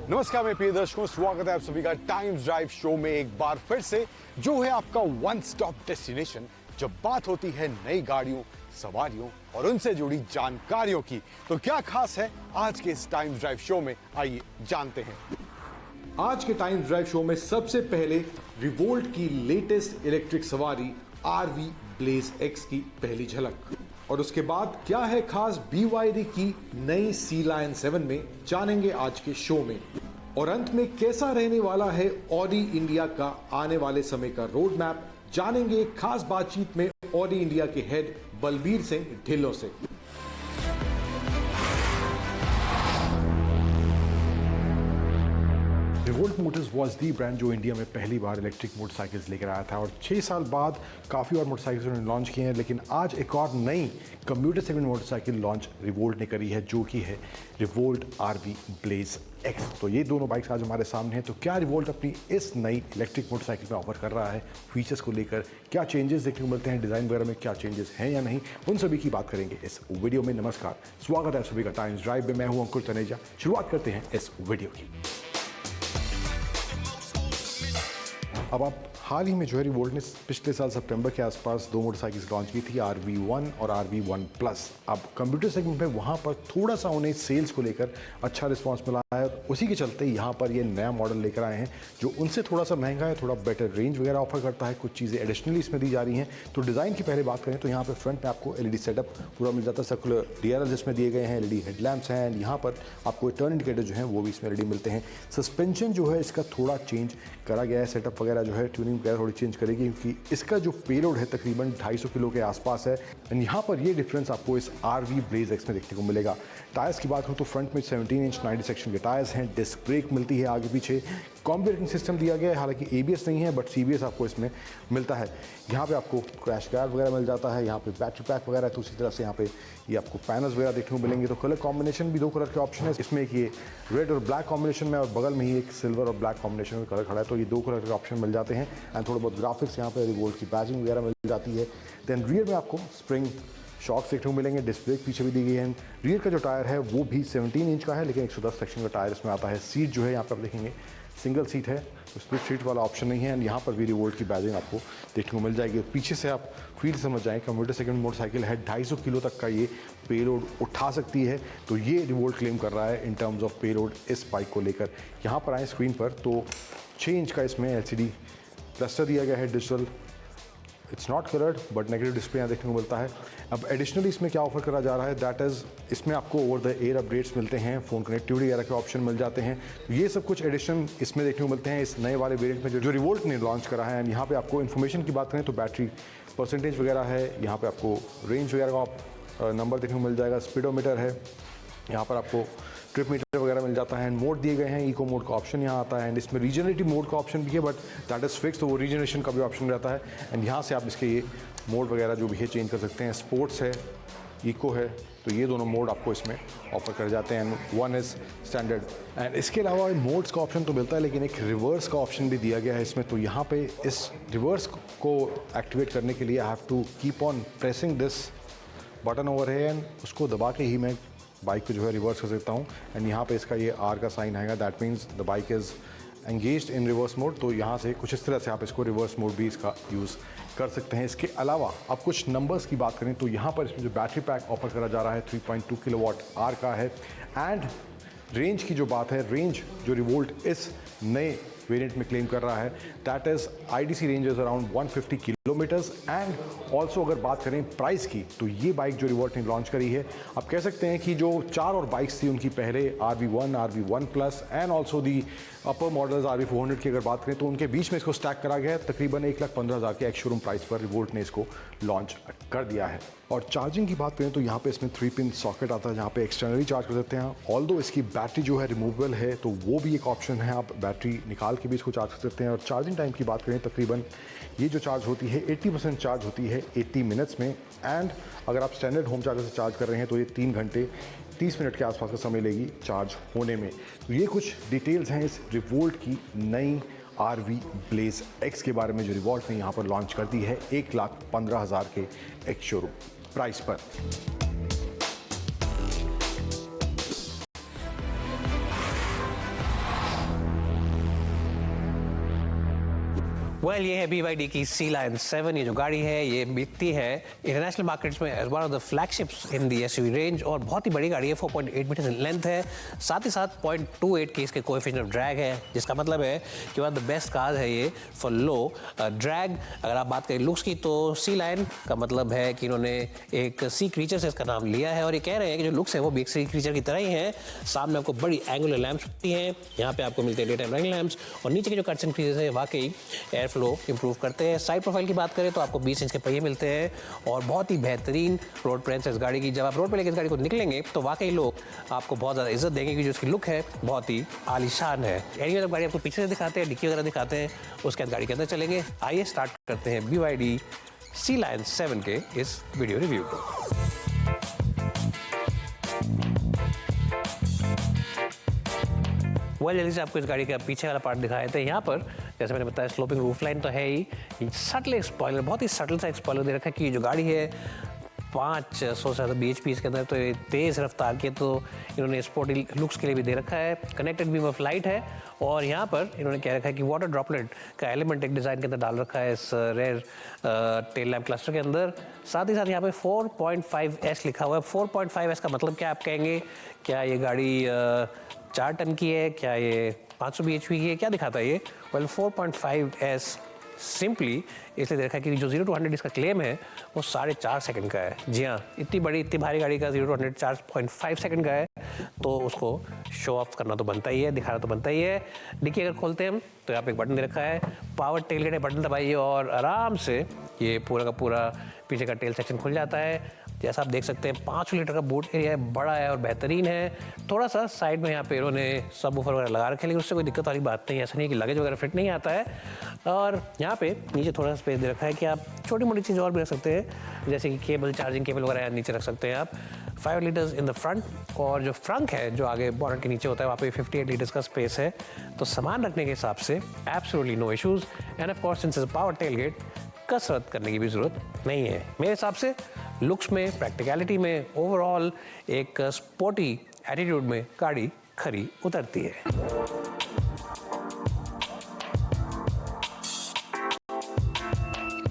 नमस्कार मैं प्रिय दर्शकों, स्वागत है आप सभी का टाइम्स ड्राइव शो में एक बार फिर से, जो है आपका वन स्टॉप डेस्टिनेशन जब बात होती है नई गाड़ियों, सवारियों और उनसे जुड़ी जानकारियों की। तो क्या खास है आज के इस टाइम्स ड्राइव शो में, आइए जानते हैं। आज के टाइम्स ड्राइव शो में सबसे पहले रिवोल्ट की लेटेस्ट इलेक्ट्रिक सवारी आरवी ब्लेज एक्स की पहली झलक, और उसके बाद क्या है खास BYD की नई सी लायन 7 में, जानेंगे आज के शो में। और अंत में कैसा रहने वाला है ऑडी इंडिया का आने वाले समय का रोड मैप, जानेंगे एक खास बातचीत में ऑडी इंडिया के हेड बलबीर सिंह ढिल्लों से। Revolt Motors was the brand जो इंडिया में पहली बार इलेक्ट्रिक मोटरसाइकिल्स लेकर आया था, और 6 साल बाद काफ़ी और मोटरसाइकिल्स उन्होंने लॉन्च किए हैं। लेकिन आज एक और नई computer segment motorcycle launch revolt ने करी है, जो कि है रिवोल्ट आरवी ब्लेज एक्स। तो ये दोनों बाइक्स आज हमारे सामने हैं। तो क्या रिवोल्ट अपनी इस नई इलेक्ट्रिक मोटरसाइकिल में ऑफर कर रहा है, फीचर्स को लेकर क्या चेंजेस देखने को मिलते हैं, डिज़ाइन वगैरह में क्या चेंजेस हैं या नहीं, उन सभी की बात करेंगे इस वीडियो में। नमस्कार, स्वागत है सभी का टाइम्स ड्राइव में। मैं हूँ अंकुर तनेजा। शुरुआत करते हैं इस वीडियो की। अब आप हाल ही में जो है रिवोल्ट ने पिछले साल सितंबर के आसपास 2 मोटरसाइकिल्स लॉन्च की थी, RV1 और RV1 प्लस। अब कंप्यूटर सेगमेंट में वहाँ पर थोड़ा सा उन्हें सेल्स को लेकर अच्छा रिस्पांस मिला है, उसी के चलते यहाँ पर ये नया मॉडल लेकर आए हैं जो उनसे थोड़ा सा महंगा है, थोड़ा बेटर रेंज वगैरह ऑफर करता है, कुछ चीज़ें एडिशनली इसमें दी जा रही हैं। तो डिज़ाइन की पहले बात करें तो यहाँ पर फ्रंट में आपको LED सेटअप पूरा मिल जाता है, सर्कुलर DRL जिसमें दिए गए हैं, LED हेडलैम्प्स हैं, यहाँ पर आपको टर्न इंडिकेटर जो हैं वो भी इसमें रेडी मिलते हैं। सस्पेंशन जो है इसका थोड़ा चेंज करा गया है, सेटअप वगैरह जो है ट्यूनिंग वगैरह थोड़ी चेंज करेगी, क्योंकि इसका जो पेलोड है तकरीबन 250 किलो के आसपास है। एंड यहाँ पर ये डिफरेंस आपको इस आरवी ब्लेज एक्स में देखने को मिलेगा। टायर्स की बात करूँ तो फ्रंट में 17 इंच 90 सेक्शन के टायर्स हैं, डिस्क ब्रेक मिलती है आगे पीछे, कॉम्बी ब्रेकिंग सिस्टम दिया गया है, हालांकि ABS नहीं है बट CBS आपको इसमें मिलता है। यहाँ पे आपको क्रैश गार्ड वगैरह मिल जाता है, यहाँ पे बैटरी पैक वगैरह है, तो उसी तरह से यहाँ पे ये आपको पैनल्स वगैरह देखने को मिलेंगे। तो कलर कॉम्बिनेशन भी 2 कलर के ऑप्शन है इसमें, एक ये रेड और ब्लैक कॉम्बिनेशन में, और बगल में ही एक सिल्वर और ब्लैक कॉम्बिनेशन में कलर खड़ा है, तो ये 2 कलर के ऑप्शन मिल जाते हैं। एंड थोड़ा बहुत ग्राफिक्स यहाँ पे रिवोल्ट की बैजिंग वगैरह मिल जाती है। देन रियर में आपको स्प्रिंग शॉक्स देखने को मिलेंगे, डिस्क ब्रेक पीछे भी दी गई है। रियर का जो टायर है वो भी 17 इंच का है, लेकिन 110 सेक्शन का टायर इसमें आता है। सीट जो है यहाँ पर आप देखेंगे सिंगल सीट है, तो स्प्लिट सीट वाला ऑप्शन नहीं है। एंड यहाँ पर भी रिवोल्ट की बैजिंग आपको देखने को मिल जाएगी। पीछे से आप फील समझ जाएँ, कंप्यूटर सेगमेंट मोटरसाइकिल है, 250 किलो तक का ये पेलोड उठा सकती है, तो ये रिवोल्ट क्लेम कर रहा है इन टर्म्स ऑफ पेलोड इस बाइक को लेकर। यहाँ पर आए स्क्रीन पर तो 6 इंच का इसमें LCD क्लस्टर दिया गया है, digital, it's not coloured but negative display यहाँ देखने को मिलता है। अब एडिशनली इसमें क्या ऑफर करा जा रहा है, दैट इज़ इसमें आपको ओवर द एयर अपडेट्स मिलते हैं, फ़ोन कनेक्टिविटी वगैरह के ऑप्शन मिल जाते हैं। तो ये सब कुछ एडिशन इसमें देखने को मिलते हैं इस नए वाले वेरिएंट में जो रिवोल्ट ने लॉन्च करा है। एंड यहाँ पे आपको इन्फॉर्मेशन की बात करें तो बैटरी परसेंटेज वगैरह है, यहाँ पे आपको रेंज वगैरह का नंबर देखने को मिल जाएगा, स्पीडोमीटर है, यहाँ पर आपको ट्रिप मीटर वगैरह मिल जाता है। एंड मोड दिए गए हैं, इको मोड का ऑप्शन यहाँ आता है। एंड इसमें रीजनरेटिव मोड का ऑप्शन भी है, बट दैट इज़ फिक्स, तो वो रीजनरेशन का भी ऑप्शन रहता है। एंड यहाँ से आप इसके ये मोड वगैरह जो भी है चेंज कर सकते हैं। स्पोर्ट्स है, इको है, तो ये दोनों मोड आपको इसमें ऑफर कर जाते हैं। And 1 is standard. एंड इसके अलावा मोड्स का ऑप्शन तो मिलता है, लेकिन एक रिवर्स का ऑप्शन भी दिया गया है इसमें। तो यहाँ पे इस रिवर्स को एक्टिवेट करने के लिए I have to keep on pressing this button over है, एंड उसको दबा के ही मैं बाइक को जो है रिवर्स कर सकता हूँ। एंड यहाँ पे इसका ये R का साइन आएगा, that means the bike is engaged in reverse mode. तो यहाँ से कुछ इस तरह से आप इसको रिवर्स मोड भी इसका यूज़ कर सकते हैं। इसके अलावा अब कुछ नंबर्स की बात करें तो यहाँ पर इसमें जो बैटरी पैक ऑफर करा जा रहा है 3.2 किलोवाट R का है। एंड रेंज की जो बात है, रेंज जो रिवोल्ट इस नए वेरिएंट में क्लेम कर रहा है, that is IDC range is around 150 kilometres. And also अगर बात करें प्राइस की, तो ये बाइक जो रिवोल्ट ने लॉन्च करी है, आप कह सकते हैं कि जो 4 और बाइक्स थी उनकी पहले RV1, RV1 plus and also the upper models RV400 की अगर बात करें तो उनके बीच में इसको स्टैक करा गया है। तकरीबन 1,15,000 के एक्स शोरूम प्राइस पर रिवोल्ट ने इसको लॉन्च कर दिया है। और चार्जिंग की बात करें तो यहाँ पे इसमें 3 पिन सॉकेट आता है, जहाँ पे एक्सटर्नली चार्ज कर सकते हैं। ऑल्दो इसकी बैटरी जो है रिमूवेबल है, तो वो भी एक ऑप्शन है, आप बैटरी निकाल के भी इसको चार्ज कर सकते हैं। और चार्जिंग टाइम की बात करें, तकरीबन ये जो चार्ज होती है 80% चार्ज होती है 80 मिनट्स में। एंड अगर आप स्टैंडर्ड होम चार्जर से चार्ज कर रहे हैं तो ये 3 घंटे 30 मिनट के आसपास का समय लेगी चार्ज होने में। तो ये कुछ डिटेल्स हैं इस रिवोल्ट की नई आरवी ब्लेज एक्स के बारे में जो रिवोल्ट ने यहाँ पर लॉन्च कर दी है 1,15,000 के एक शोरूम प्राइस पर। वेल ये है BYD की C-Line 7। ये जो गाड़ी है ये बिकती है इंटरनेशनल मार्केट्स में as one of the flagships in the SUV range, और बहुत ही बड़ी गाड़ी है। 4.8 मीटर लेंथ है, साथ ही साथ 0.28 की इसके कोएफिशिएंट ऑफ ड्रैग है, जिसका मतलब है कि one of the best cars है ये फॉर लो ड्रैग। अगर आप बात करें लुक्स की तो C-Line का मतलब है कि इन्होंने एक सी क्रीचर से इसका नाम लिया है, और ये कह रहे हैं कि जो लुक्स है वो भी एक सी क्रीचर की तरह ही है। सामने आपको बड़ी एंगुलर लैंप्स होती हैं, यहाँ पे आपको मिलते हैं डे टाइम रनिंग लैंप्स, और नीचे के जो कट्स एंड क्रीजेस है वाकई एयर फ्लो इंप्रूव करते हैं। साइड प्रोफाइल की बात करें तो आपको 20 इंच के पहिए मिलते हैं, और बहुत ही बेहतरीन रोड प्रेजेंस है इस गाड़ी की। जब आप रोड पे लेकर इस गाड़ी को निकलेंगे तो वाकई लोग आपको बहुत ज़्यादा इज्जत देंगे, क्योंकि जो उसकी लुक है बहुत ही आलीशान है। एनीवे जब गाड़ी आपको पीछे से दिखाते हैं, डिक्की वगैरह दिखाते हैं, उसके बाद गाड़ी के अंदर चलेंगे। आइए स्टार्ट करते हैं BYD C-Line 7 के इस वीडियो रिव्यू को। जल्दी से आपको इस गाड़ी का पीछे वाला पार्ट दिखाए थे। यहाँ पर जैसे मैंने बताया स्लोपिंग रूफ लाइन तो है ही, सटल एक स्पॉइलर, बहुत ही सटल सा एक स्पॉइलर दे रखा है कि जो गाड़ी है 500 से ज़्यादा BHP इसके अंदर, तो ये तेज़ रफ्तार के तो इन्होंने स्पोर्टी लुक्स के लिए भी दे रखा है। कनेक्टेड बीम ऑफ लाइट है, और यहाँ पर इन्होंने कह रखा है कि वाटर ड्रॉपलेट का एलिमेंट एक डिज़ाइन के अंदर डाल रखा है इस रेयर टेल लैम्प क्लस्टर के अंदर। साथ ही साथ यहाँ पे 4.5S लिखा हुआ है। 4.5S का मतलब क्या आप कहेंगे, क्या ये गाड़ी 4 टन की है, क्या ये 500 BHP की है, क्या दिखाता है ये? वेल 4.5S सिंपली इसलिए देखा कि जो 0 to 100 इसका क्लेम है वो 4.5 सेकंड का है। जी हाँ, इतनी बड़ी इतनी भारी गाड़ी का 0 to 100 4.5 सेकंड का है, तो उसको शो ऑफ करना तो बनता ही है, दिखाना तो बनता ही है। डिक्की अगर खोलते हैं हम तो यहाँ पे एक बटन दे रखा है, पावर टेलगेट है, बटन दबाइए और आराम से ये पूरा का पूरा पीछे का टेल सेक्शन खुल जाता है। जैसा आप देख सकते हैं 5 लीटर का बूट एरिया है, बड़ा है और बेहतरीन है। थोड़ा सा साइड में यहाँ पे इन्होंने सब वूफर वगैरह लगा रखे हैं, लेकिन उससे कोई दिक्कत वाली बात नहीं है। ऐसा नहीं है कि लगेज वगैरह फिट नहीं आता है। और यहाँ पे नीचे थोड़ा सा स्पेस दे रखा है कि आप छोटी मोटी चीज़ और भी रख सकते हैं, जैसे कि केबल, चार्जिंग केबल वगैरह नीचे रख सकते हैं आप। 5 लीटर्स इन द फ्रंट, और जो फ्रंक है जो आगे बॉनेट के नीचे होता है वहाँ पे 58 लीटर्स का स्पेस है, तो सामान रखने के हिसाब से absolutely no issues. And of course since is power tailgate, कसरत करने की भी ज़रूरत नहीं है। मेरे हिसाब से लुक्स में, प्रैक्टिकलिटी में, ओवरऑल एक स्पोर्टी एटीट्यूड में गाड़ी खरी उतरती है।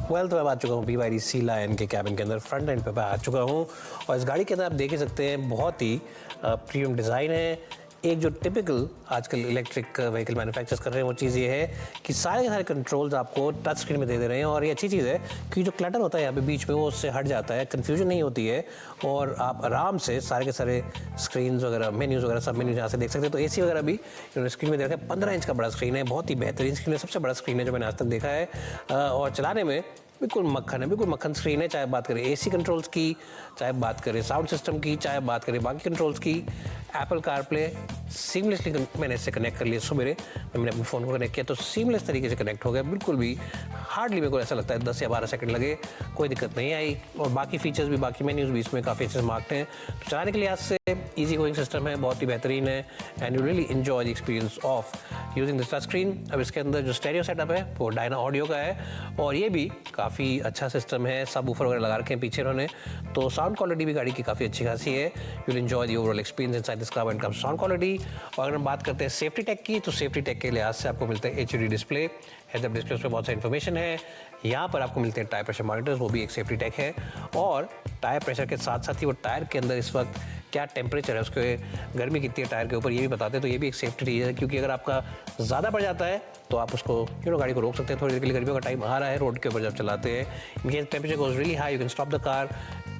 तो मैं आ चुका हूँ BYD C-Line के कैबिन के अंदर, फ्रंट एंड पे मैं आ चुका हूँ, और इस गाड़ी के अंदर आप देख ही सकते हैं बहुत ही प्रीमियम डिज़ाइन है। एक जो टिपिकल आजकल इलेक्ट्रिक व्हीकल मैन्युफैक्चरर्स कर रहे हैं वो चीज़ ये है कि सारे के सारे कंट्रोल्स आपको टच स्क्रीन में दे रहे हैं, और ये अच्छी चीज़ है कि जो क्लटर होता है यहाँ पे बीच में वो उससे हट जाता है, कन्फ्यूजन नहीं होती है, और आप आराम से सारे के सारे स्क्रीन वगैरह, मेन्यूज़ वगैरह सब मेन्यूज यहाँ से देख सकते हैं। तो AC वगैरह भी इन्होंने स्क्रीन में दे रखा है। 15 इंच का बड़ा स्क्रीन है, बहुत ही बेहतरीन स्क्रीन है, सबसे बड़ा स्क्रीन है जो मैंने आज तक देखा है, और चलाने में बिल्कुल मक्खन है, बिल्कुल मक्खन स्क्रीन है। चाहे बात करें AC कंट्रोल्स की, चाहे बात करें साउंड सिस्टम की, चाहे बात करें बाकी कंट्रोल्स की, एप्पल कारप्ले सीमलेसली मैंने इससे कनेक्ट कर लिया। सवेरे मैंने अपने फ़ोन को कनेक्ट किया तो सीमलेस तरीके से कनेक्ट हो गया, बिल्कुल भी हार्डली मेरे को ऐसा लगता है 10 या 12 सेकंड लगे, कोई दिक्कत नहीं आई। और बाकी फीचर्स भी, बाकी मेन्यूज़ भी इसमें काफ़ी अच्छे से मार्क्ड हैं, तो चलाने के लिए आज से ईजी गोइंग सिस्टम है, बहुत ही बेहतरीन है, and you really enjoy the experience of using this touch screen. अब इसके अंदर जो स्टेरियो सेटअप है वो डायना ऑडियो का है, और ये भी काफ़ी अच्छा सिस्टम है, सब वूफर वगैरह लगा रखे हैं पीछे इन्होंने, तो साउंड क्वालिटी भी गाड़ी की काफ़ी अच्छी खासी है। You will enjoy the overall experience inside this car when it comes sound quality. और अगर हम बात करते हैं सेफ्टी टेक की, तो सेफ्टी टेक के लिहाज से आपको मिलता है HUD display, head up display, उसमें बहुत सारी इन्फॉर्मेशन है। यहाँ पर आपको मिलते हैं टायर प्रेशर मॉनिटर्स, वो भी एक सेफ्टी टेक है, और टायर प्रेशर के साथ साथ ही वो टायर के अंदर इस वक्त क्या टेम्परेचर है, उसके गर्मी कितनी है टायर के ऊपर, ये भी बताते हैं। तो ये भी एक सेफ्टी चीज़ है, क्योंकि अगर आपका ज़्यादा बढ़ जाता है तो आप उसको गाड़ी को रोक सकते हैं थोड़ी देर के लिए। गर्मियों का टाइम आ रहा है, रोड के ऊपर जब चलाते हैं, in case temperature goes really high, you can stop the car,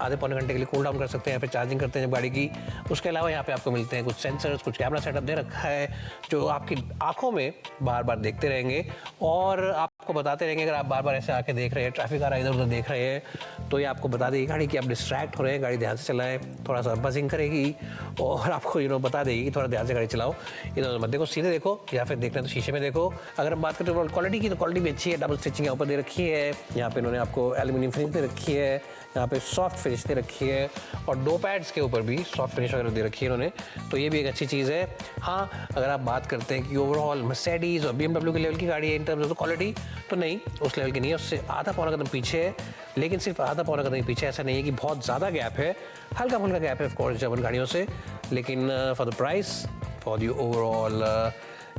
आधे पौने घंटे के लिए कूल डाउन कर सकते हैं, फिर चार्जिंग करते हैं जब गाड़ी की। उसके अलावा यहाँ पे आपको मिलते हैं कुछ सेंसर्स, कुछ कैमरा सेटअप दे रखा है जो आपकी आंखों में बार बार देखते रहेंगे, और आपको बताते रहेंगे अगर आप बार बार ऐसे आके देख रहे हैं, ट्रैफिक आ रहा है इधर उधर देख रहे हैं, तो ये आपको बता देगी गाड़ी कि आप डिस्ट्रैक्ट हो रहे हैं, गाड़ी ध्यान से चलाएं, थोड़ा सा बजिंग करेगी, और आपको बता देगी कि थोड़ा ध्यान से गाड़ी चलाओ, इधर मत देखो, सीधे देखो, या फिर देखना तो शीशे में देखो। अगर हम बात करते हैं क्वालिटी की, तो क्वालिटी भी अच्छी है, डबल स्टिचिंग यहाँ ऊपर दे रखी है, यहाँ पे इन्होंने आपको एल्यूमिनियम फिनिश दे रखी है, यहाँ पे सॉफ्ट फिनिश दे रखी है, और डो पैड्स के ऊपर भी सॉफ्ट फिनिश वगैरह दे रखी है इन्होंने, तो ये भी एक अच्छी चीज़ है। हाँ, अगर आप बात करते हैं कि ओवरऑल मर्सिडीज़ और BMW के लेवल की गाड़ी है इन टर्म्स ऑफ क्वालिटी, तो नहीं, उस लेवल की नहीं है, उससे आधा पौना कदम पीछे है, लेकिन सिर्फ आधा पौना कदम पीछे, ऐसा नहीं है कि बहुत ज़्यादा गैप है, हल्का फुल्का गैप है ऑफकोर्स जर्मन गाड़ियों से, लेकिन for the price, for the overall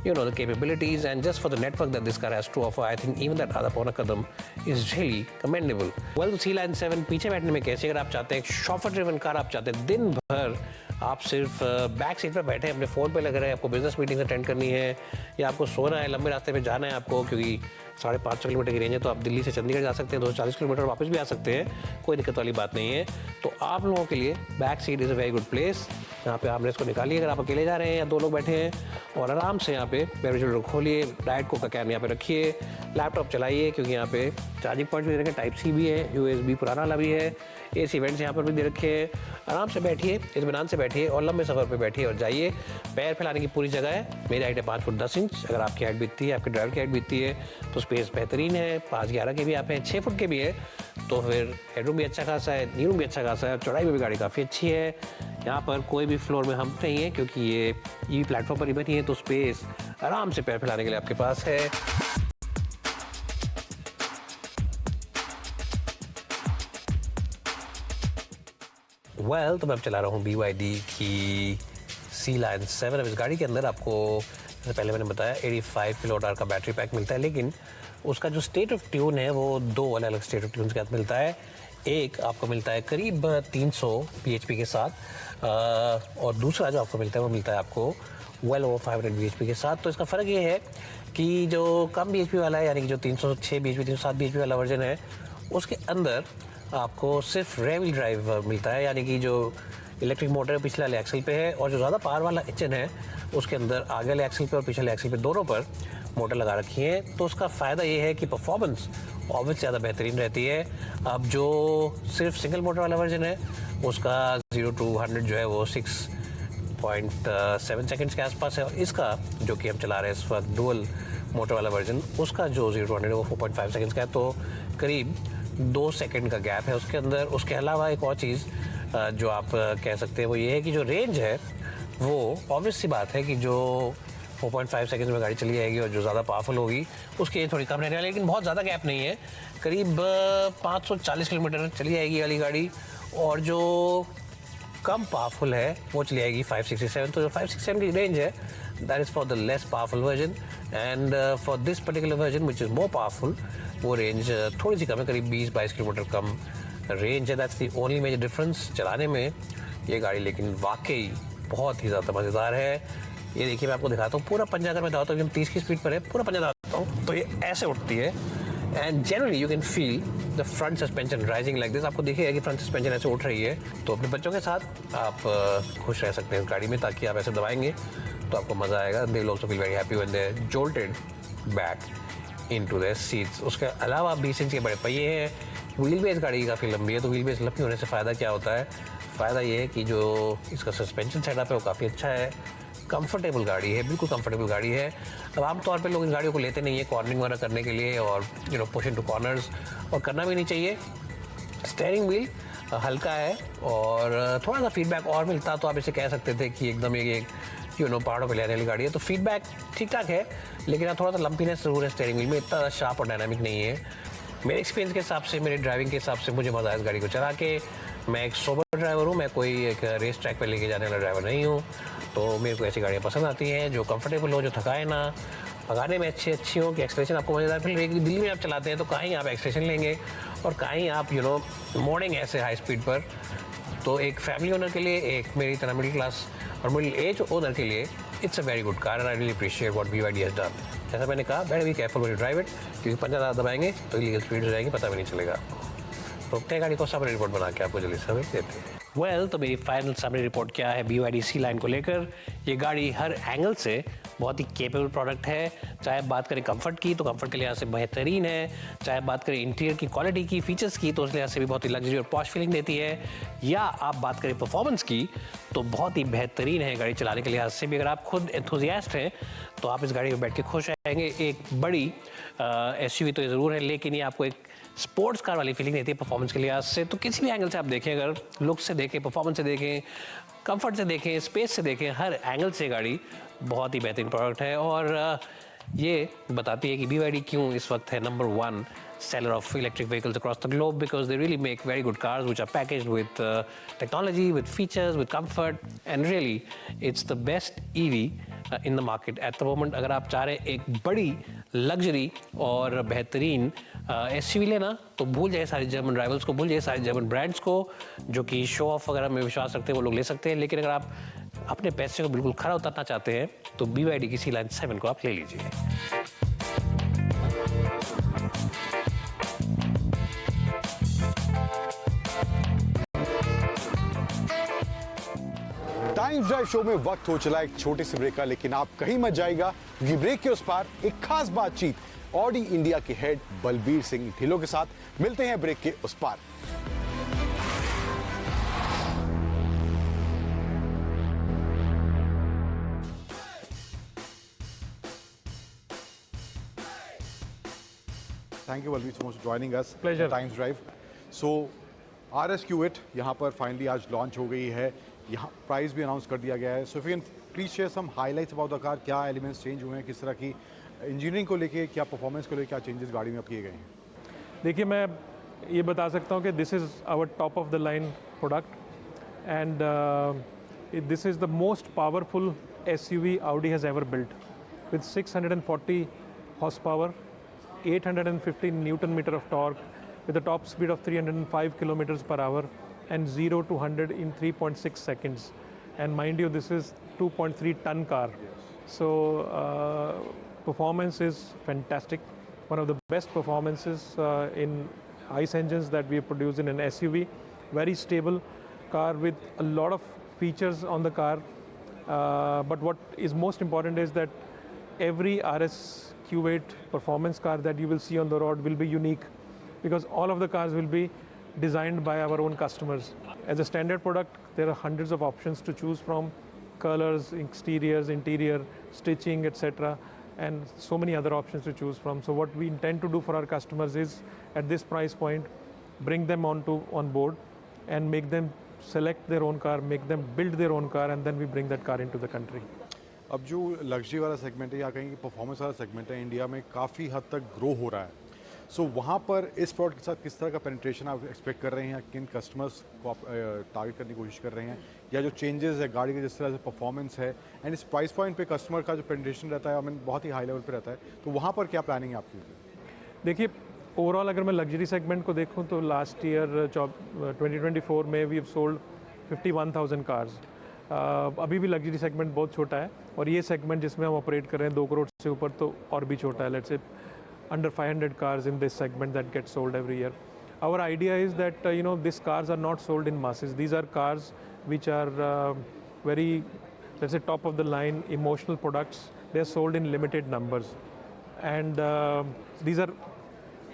the capabilities and just for the network that this car has to offer, I think even that Adha Pauna Kadam is really commendable. Well, the C-Line 7 पीछे बैठने में कैसे, अगर आप चाहते हैं chauffeur driven car, आप चाहते हैं दिन भर आप सिर्फ बैक सीट पर बैठे अपने फ़ोन पे लग रहे हैं, आपको बिजनेस मीटिंग अटेंड करनी है या आपको सोना है, लंबे रास्ते पे जाना है आपको, क्योंकि 550 किलोमीटर की रेंज है, तो आप दिल्ली से चंडीगढ़ जा सकते हैं, 240 किलोमीटर वापस भी आ सकते हैं, कोई दिक्कत वाली बात नहीं है। तो आप लोगों के लिए back seat is a very good place. यहाँ पे आप इसको निकालिए अगर आप अकेले जा रहे हैं या 2 लोग बैठे हैं, और आराम से यहाँ पे बेवरेज होल्डर खोलिए, डाइट कोक का कैन यहाँ पे रखिए, लैपटॉप चलाइए, क्योंकि यहाँ पे चार्जिंग पॉइंट भी दे रखे, टाइप सी भी है, USB पुराना वाला भी है, AC वेंट्स यहाँ पर भी दे रखे हैं। आराम से बैठिए, इत्मीनान से बैठिए और लंबे सफ़र पे बैठिए और जाइए। पैर फैलाने की पूरी जगह है। मेरी हाइट है 5 फुट 10 इंच। अगर आपकी हाइट बीतती है, आपके ड्राइवर की हाइट बीतती है, तो स्पेस बेहतरीन है। 5'11" के भी आप हैं, 6 फुट के भी है, तो फिर हेडरूम भी अच्छा खासा है, नीरूम भी अच्छा खासा है, चौड़ाई में भी गाड़ी काफ़ी अच्छी है। यहाँ पर कोई भी फ्लोर में हम्प नहीं है, क्योंकि ये EV प्लेटफॉर्म पर ही बनी है, तो स्पेस आराम से पैर फैलाने के लिए आपके पास है। तो मैं अब चला रहा हूँ BYD की C-Line 7। अब इस गाड़ी के अंदर आपको, जैसे पहले मैंने बताया, 85 kWh का बैटरी पैक मिलता है, लेकिन उसका जो स्टेट ऑफ ट्यून है वो 2 अलग-अलग स्टेट ऑफ ट्यून के साथ मिलता है। एक आपको मिलता है करीब 300 bhp के साथ, और दूसरा जो आपको मिलता है वो मिलता है आपको वेल ओवर 500 bhp के साथ। तो इसका फ़र्क ये है कि जो कम bhp वाला है, यानी कि जो 306 bhp 307 bhp वाला वर्जन है, उसके अंदर आपको सिर्फ रेयर व्हील ड्राइव मिलता है, यानी कि जो इलेक्ट्रिक मोटर पिछले वाले एक्सल पे है, और जो ज़्यादा पावर वाला इंजन है उसके अंदर आगे वाले एक्सल पे और पिछले एक्सल पे दोनों पर मोटर लगा रखी है। तो उसका फ़ायदा ये है कि परफॉर्मेंस ऑब्वियसली ज़्यादा बेहतरीन रहती है। अब जो सिर्फ सिंगल मोटर वाला वर्जन है उसका 0 to 100 जो है वो 6.7 सेकेंड्स के आसपास है, और इसका जो कि हम चला रहे हैं इस वक्त डुअल मोटर वाला वर्जन, उसका जो 0 to 100 है वो 4.5 सेकेंड्स का है, तो करीब 2 सेकेंड का गैप है उसके अंदर। उसके अलावा एक और चीज़ जो आप कह सकते हैं वो ये है कि जो रेंज है वो ऑब्वियस सी बात है कि जो 4.5 सेकेंड्स में गाड़ी चली जाएगी और जो ज़्यादा पावरफुल होगी उसकी थोड़ी कम रहने वाली है, लेकिन बहुत ज़्यादा गैप नहीं है, करीब 540 किलोमीटर चली जाएगी वाली गाड़ी, और जो कम पावरफुल है वो चली जाएगी 567। तो जो 567 की रेंज है that is for the less powerful version, and for this particular version which is more powerful वो रेंज थोड़ी सी कम है, करीब 20-22 किलोमीटर कम रेंज है। That's the only major difference चलाने में ये गाड़ी, लेकिन वाकई बहुत ही ज़्यादा मज़ेदार है। ये देखिए मैं आपको दिखाता हूँ पूरा पंजा, अगर मैं दबाता हूँ, 30 की स्पीड पर है, पूरा पंजा दबाता हूँ तो ये ऐसे उठती है, and generally you can feel the front suspension rising like this. आपको दिखेगा कि फ्रंट सस्पेंशन ऐसे उठ रही है। तो अपने बच्चों के साथ आप खुश रह सकते हैं इस गाड़ी में, ताकि आप ऐसे दबाएंगे तो आपको मज़ा आएगा। They will also feel very happy when they jolted back into their seats. उसके अलावा 20 इंच के बड़े पहिए हैं। व्हील बेस गाड़ी काफ़ी लंबी है, तो व्हील बेस लंबी होने से फ़ायदा क्या होता है? फ़ायदा ये है कि जो इसका सस्पेंशन सेटअप है वो काफ़ी अच्छा है। कंफर्टेबल गाड़ी है, बिल्कुल कंफर्टेबल गाड़ी है। अब आमतौर पे लोग इन गाड़ियों को लेते नहीं है कॉर्नरिंग वगैरह करने के लिए, और पुश इनटू कॉर्नर्स, और करना भी नहीं चाहिए। स्टीयरिंग व्हील हल्का है, और थोड़ा सा फीडबैक और मिलता तो आप इसे कह सकते थे कि एकदम एक पहाड़ों पे लेने वाली गाड़ी है। तो फीडबैक ठीक ठाक है, लेकिन हाँ थोड़ा सा लंपीनेस जरूर है स्टीयरिंग व्हील में, इतना शार्प और डायनामिक नहीं है। मेरे एक्सपीरियंस के हिसाब से, मेरे ड्राइविंग के हिसाब से मुझे मज़ा आया इस गाड़ी को चला के। मैं एक सोबर ड्राइवर हूँ, मैं कोई एक रेस ट्रैक पे लेके जाने वाला ड्राइवर नहीं हूँ, तो मेरे को ऐसी गाड़ियाँ पसंद आती हैं जो कंफर्टेबल हो, जो थकाए ना, भगाने में अच्छी हो, कि एक्सलेशन आपको मज़ेदार फील रहेगी। दिल्ली में आप चलाते हैं तो कहीं आप एक्सलेशन लेंगे और कहीं आप मोड़ेंगे ऐसे हाई स्पीड पर। तो एक फैमिली ओनर के लिए, एक मेरी तरह मिडिल क्लास और मिडिल एज ओनर के लिए it's a very good car, and I really appreciate what BYD has done. जैसा मैंने कहा, better be careful when you drive it, क्योंकि पंजा ज़्यादा दबाएंगे तो इलीगल स्पीड हो जाएंगी, पता भी नहीं चलेगा। तो अपने गाड़ी को समरी रिपोर्ट बना के आपको जल्दी समय देते हैं। तो मेरी फाइनल समरी रिपोर्ट क्या है BYD C-Line को लेकर? ये गाड़ी हर एंगल से बहुत ही केपेबल प्रोडक्ट है। चाहे बात करें कंफर्ट की, तो कंफर्ट के लिहाज से बेहतरीन है। चाहे बात करें इंटीरियर की क्वालिटी की, फीचर्स की, तो उस लिहाज से भी बहुत ही लग्जरी और पॉश फीलिंग देती है। या आप बात करें परफॉर्मेंस की, तो बहुत ही बेहतरीन है गाड़ी चलाने के लिहाज से भी। अगर आप खुद एंथुजियास्ट हैं तो आप इस गाड़ी में बैठ के खुश रहेंगे। एक बड़ी SUV तो ये ज़रूर है, लेकिन ये आपको एक स्पोर्ट्स कार वाली फीलिंग देती है परफॉर्मेंस के लिहाज से। तो किसी भी एंगल से आप देखें, अगर लुक से देखें, परफॉर्मेंस से देखें, कंफर्ट से देखें, स्पेस से देखें, हर एंगल से गाड़ी बहुत ही बेहतरीन प्रोडक्ट है। और ये बताती है कि BYD क्यों इस वक्त है number 1 seller of electric vehicles across the globe, because they really make very good cars which are packaged with technology, with features, with comfort, and really it's the best EV in the market at the moment. अगर आप चाह रहे हैं एक बड़ी luxury और बेहतरीन SUV लेना, तो भूल जाइए सारी जर्मन राइवल्स को, भूल जाइए सारी जर्मन ब्रांड्स को जो कि शो ऑफ वगैरह में विश्वास रखते हैं, वो लोग ले सकते हैं। लेकिन अगर आप अपने पैसे को बिल्कुल खरा उतारना चाहते हैं तो BYD की सी लाइन 7 को आप ले लीजिए। टाइम्स ड्राइव शो में वक्त हो चला एक छोटे से ब्रेक का, लेकिन आप कहीं मत जाएगा क्योंकि ब्रेक के उस पार एक खास बातचीत ऑडी इंडिया के हेड बलबीर सिंह ढिल्लों के साथ मिलते हैं ब्रेक के उस पार। Thank you Balbir so much joining us Times Drive. So RS Q8 यहाँ पर फाइनली आज लॉन्च हो गई है, यहाँ प्राइस भी अनाउंस कर दिया गया है। So if you can please share some highlights about the car, क्या एलिमेंट्स चेंज हुए हैं, किस तरह की इंजीनियरिंग को लेके, क्या परफॉर्मेंस को लेके क्या चेंजेस गाड़ी में अब किए गए हैं? देखिए, मैं ये बता सकता हूँ कि this is our top of the line product and this is the most powerful SUV Audi has ever built with 640 horsepower, 850 Newton meter of torque with a top speed of 305 kilometers per hour and 0 to 100 in 3.6 seconds. And mind you, this is 2.3 ton car. So performance is fantastic. One of the best performances in ICE engines that we have produced in an SUV. Very stable car with a lot of features on the car. But what is most important is that every RS Q8 performance car that you will see on the road will be unique, because all of the cars will be designed by our own customers. As a standard product, there are hundreds of options to choose from: colors, exteriors, interior, stitching, etc., and so many other options to choose from. So what we intend to do for our customers is, at this price point, bring them on board and make them select their own car, make them build their own car, and then we bring that car into the country. अब जो luxury वाला segment है या कहीं performance वाला segment है, India में काफ़ी हद तक ग्रो हो रहा है। सो वहाँ पर इस प्रोडक्ट के साथ किस तरह का पेनिट्रेशन आप एक्सपेक्ट कर रहे हैं, किन कस्टमर्स को आप टारगेट करने की कोशिश कर रहे हैं, या जो चेंजेस है गाड़ी के जिस तरह से परफॉर्मेंस है एंड इस प्राइस पॉइंट पे कस्टमर का जो पेनिट्रेशन रहता है, आई मीन बहुत ही हाई लेवल पे रहता है, तो वहाँ पर क्या प्लानिंग है आपकी? देखिए, ओवरऑल अगर मैं लग्जरी सेगमेंट को देखूं तो लास्ट ईयर 2024 में वी हैव सोल्ड 51,000 कार्स। अभी भी लग्जरी सेगमेंट बहुत छोटा है और ये सेगमेंट जिसमें हम ऑपरेट कर रहे हैं 2 करोड़ से ऊपर तो और भी छोटा है। Let's say under 500 cars in this segment that get sold every year. Our idea is that these cars are not sold in masses. These are cars which are very, let's say, top of the line emotional products. They are sold in limited numbers, and these are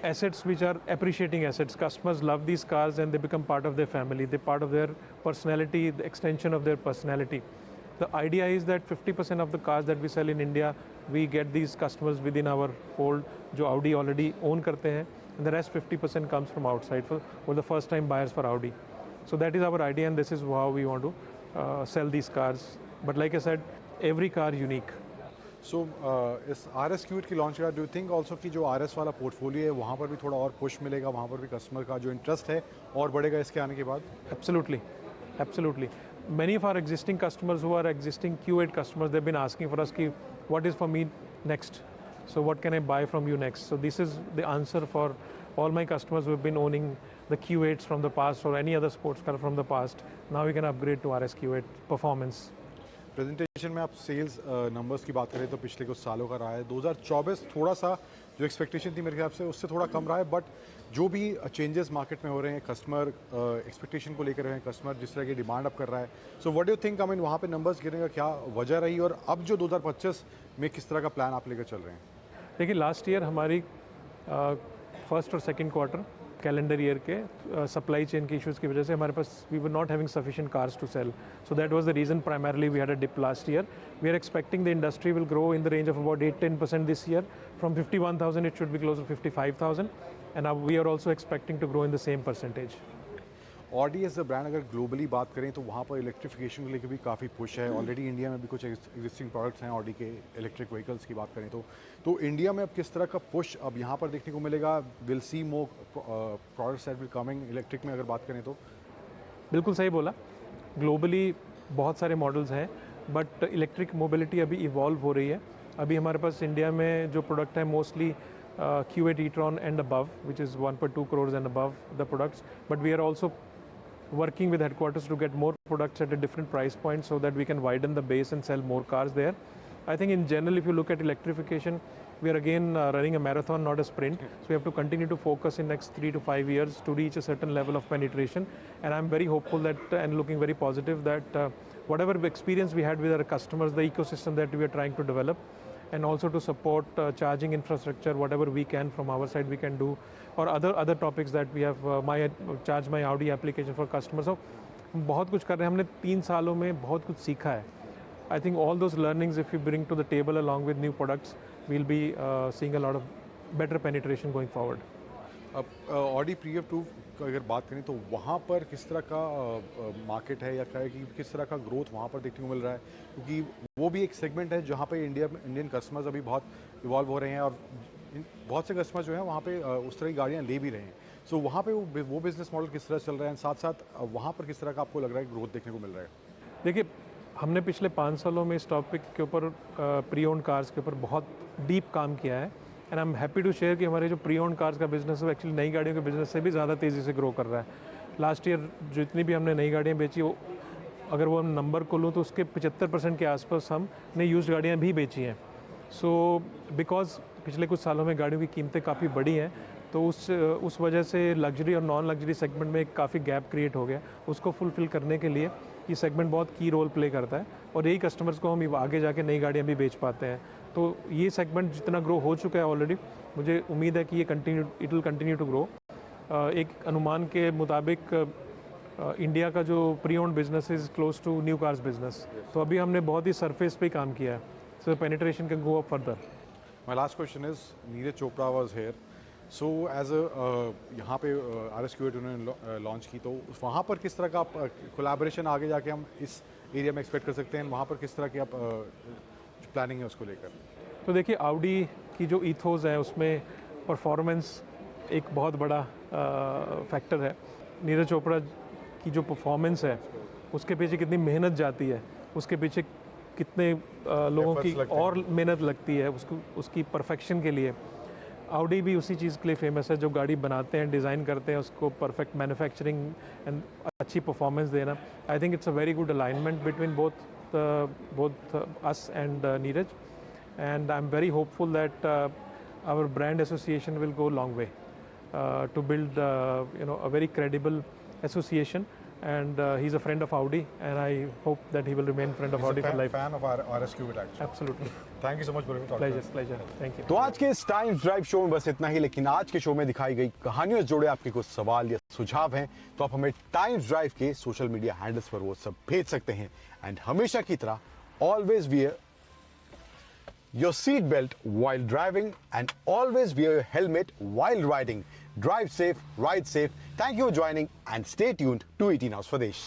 assets which are appreciating assets. Customers love these cars and they become part of their family. They're part of their personality, the extension of their personality. The idea is that 50% of the cars that we sell in India, we get these customers within our fold, जो Audi already own करते हैं, and the rest 50% comes from outside for the first time buyers for Audi. So that is our idea, and this is how we want to sell these cars. But like I said, every car unique. सो इस RS Q8 की launch का do you think also कि जो RS वाला portfolio है वहाँ पर भी थोड़ा और पुश मिलेगा, वहाँ पर भी कस्टमर का जो इंटरेस्ट है और बढ़ेगा इसके आने के बाद? Absolutely, absolutely. Many of our existing customers who are existing Q8 customers, they've been asking for us, what is for me next? So what can I buy from you next? So this is the answer for all my customers who have been owning the Q8s from the past or any other sports car from the past. Now we can upgrade to RS Q8 performance. Presentation में आप sales numbers की बात करें तो पिछले कुछ सालों का रहा है। 2024 थोड़ा सा जो एक्सपेक्टेशन थी मेरे ख्याल से उससे थोड़ा कम रहा है, बट जो भी चेंजेस मार्केट में हो रहे हैं, कस्टमर एक्सपेक्टेशन को लेकर रहे हैं, कस्टमर जिस तरह की डिमांड अप कर रहा है, so what do you think, I mean वहाँ पे नंबर्स गिरने का क्या वजह रही और अब जो 2025 में किस तरह का प्लान आप लेकर चल रहे हैं? देखिए, लास्ट ईयर हमारी फर्स्ट और सेकेंड क्वार्टर कैलेंडर ईयर के सप्लाई चेन के इश्यूज़ की वजह से हमारे पास we were not having sufficient cars to sell, so that was the reason primarily we had a dip last year. We are expecting the industry will grow in the range of about 8-10% this year. From 51,000 it should be close to 55,000, and अब we are also expecting to grow in the same percentage. Audi as a brand अगर globally बात करें तो वहाँ पर electrification को लेकर भी काफ़ी पुश है. ऑलरेडी इंडिया में भी कुछ एग्जिस्टिंग प्रोडक्ट्स हैं ऑडी के इलेक्ट्रिक व्हीकल्स की बात करें तो इंडिया में अब किस तरह का पुश अब यहाँ पर देखने को मिलेगा? Will see more products that will coming electric में अगर बात करें तो? बिल्कुल सही बोला. ग्लोबली बहुत सारे मॉडल्स हैं बट इलेक्ट्रिक मोबिलिटी अभी इवॉल्व हो रही है। अभी हमारे पास इंडिया में जो प्रोडक्ट है mostly Q8 e-tron and above, which is 1.2 crores and above the products, but we are also working with headquarters to get more products at a different price point so that we can widen the base and sell more cars there. I think in general, if you look at electrification, we are again running a marathon, not a sprint. So we have to continue to focus in next 3 to 5 years to reach a certain level of penetration. And I'm very hopeful that and looking very positive that whatever experience we had with our customers, the ecosystem that we are trying to develop, and also to support charging infrastructure, whatever we can from our side we can do, or other topics that we have, Charge My Audi application for customers. So हम बहुत कुछ कर रहे हैं, हमने 3 सालों में बहुत कुछ सीखा है. I think all those learnings, if you bring to the table along with new products, we'll be seeing a lot of better penetration going forward. अब ऑडी प्रीएव 2 की अगर बात करें तो वहाँ पर किस तरह का मार्केट है या क्या है कि किस तरह का ग्रोथ वहाँ पर देखने को मिल रहा है, क्योंकि वो भी एक सेगमेंट है जहाँ पे इंडियन कस्टमर्स अभी बहुत इवॉल्व हो रहे हैं और बहुत से कस्टमर्स जो हैं वहाँ पे उस तरह की गाड़ियाँ ले भी रहे हैं. सो वहाँ पे वो बिजनेस मॉडल किस तरह चल रहा है, साथ साथ वहाँ पर किस तरह का आपको लग रहा है ग्रोथ देखने को मिल रहा है? देखिए, हमने पिछले 5 सालों में इस टॉपिक के ऊपर प्री ओन्ड कार्स के ऊपर बहुत डीप काम किया है. And I am happy to share कि हमारे जो प्री ओन्ड कार्स का बिजनेस है वो एक्चुअली नई गाड़ियों के बिजनेस से भी ज़्यादा तेज़ी से ग्रो कर रहा है. लास्ट ईयर जितनी भी हमने नई गाड़ियाँ बेची, वो अगर वो नंबर को लूँ तो उसके 75% के आसपास हमने यूज्ड गाड़ियाँ भी बेची हैं. सो बिकॉज पिछले कुछ सालों में गाड़ियों की कीमतें काफ़ी बढ़ी हैं, तो उस वजह से लग्जरी और नॉन लग्जरी सेगमेंट में एक काफ़ी गैप क्रिएट हो गया. उसको फुलफिल करने के लिए ये सेगमेंट बहुत की रोल प्ले करता है और यही कस्टमर्स को हम आगे जाके नई गाड़ियाँ भी बेच पाते हैं. तो ये सेगमेंट जितना ग्रो हो चुका है ऑलरेडी, मुझे उम्मीद है कि ये it will continue to grow. एक अनुमान के मुताबिक इंडिया का जो pre owned business is close to new cars business. तो अभी हमने बहुत ही सरफेस पे काम किया है. So penetration can go up further. My last question is, Neeraj Chopra was here. So as यहाँ पे RS-Q8 उन्होंने लॉन्च की, तो वहाँ पर किस तरह का कोलैबोरेशन आगे जाके हम इस एरिया में एक्सपेक्ट कर सकते हैं? वहाँ पर किस तरह की आप प्लानिंग है उसको लेकर? तो देखिए, आउडी की जो ईथोस है उसमें परफॉर्मेंस एक बहुत बड़ा फैक्टर है. नीरज चोपड़ा की जो परफॉर्मेंस है उसके पीछे कितनी मेहनत जाती है, उसके पीछे कितने लोगों की और मेहनत लगती है उसकी परफेक्शन के लिए. आउडी भी उसी चीज़ के लिए फेमस है, जो गाड़ी बनाते हैं, डिज़ाइन करते हैं, उसको परफेक्ट मैन्युफैक्चरिंग एंड अच्छी परफॉर्मेंस देना. I think it's a very good alignment between both us and Neeraj, and I'm very hopeful that our brand association will go a long way to build a very credible association. And he's a friend of Audi, and I hope that he will remain friend of Audi for life. Fan of our RS-Q8 actually. Absolutely. Thank you so much for being Pleasure. Thank you. तो आज के इस times drive show में बस इतना ही, लेकिन आज के शो में दिखाई गई कहानियों से जुड़े आपके कुछ सवाल या सुझाव हैं तो आप हमें टाइम्स ड्राइव के सोशल मीडिया हैंडल्स पर वो सब भेज सकते हैं. एंड हमेशा की तरह always wear your seat belt while driving and always wear your helmet while riding. Drive safe, ride safe. Thank you for joining and stay tuned to 18 Hours Swadesh.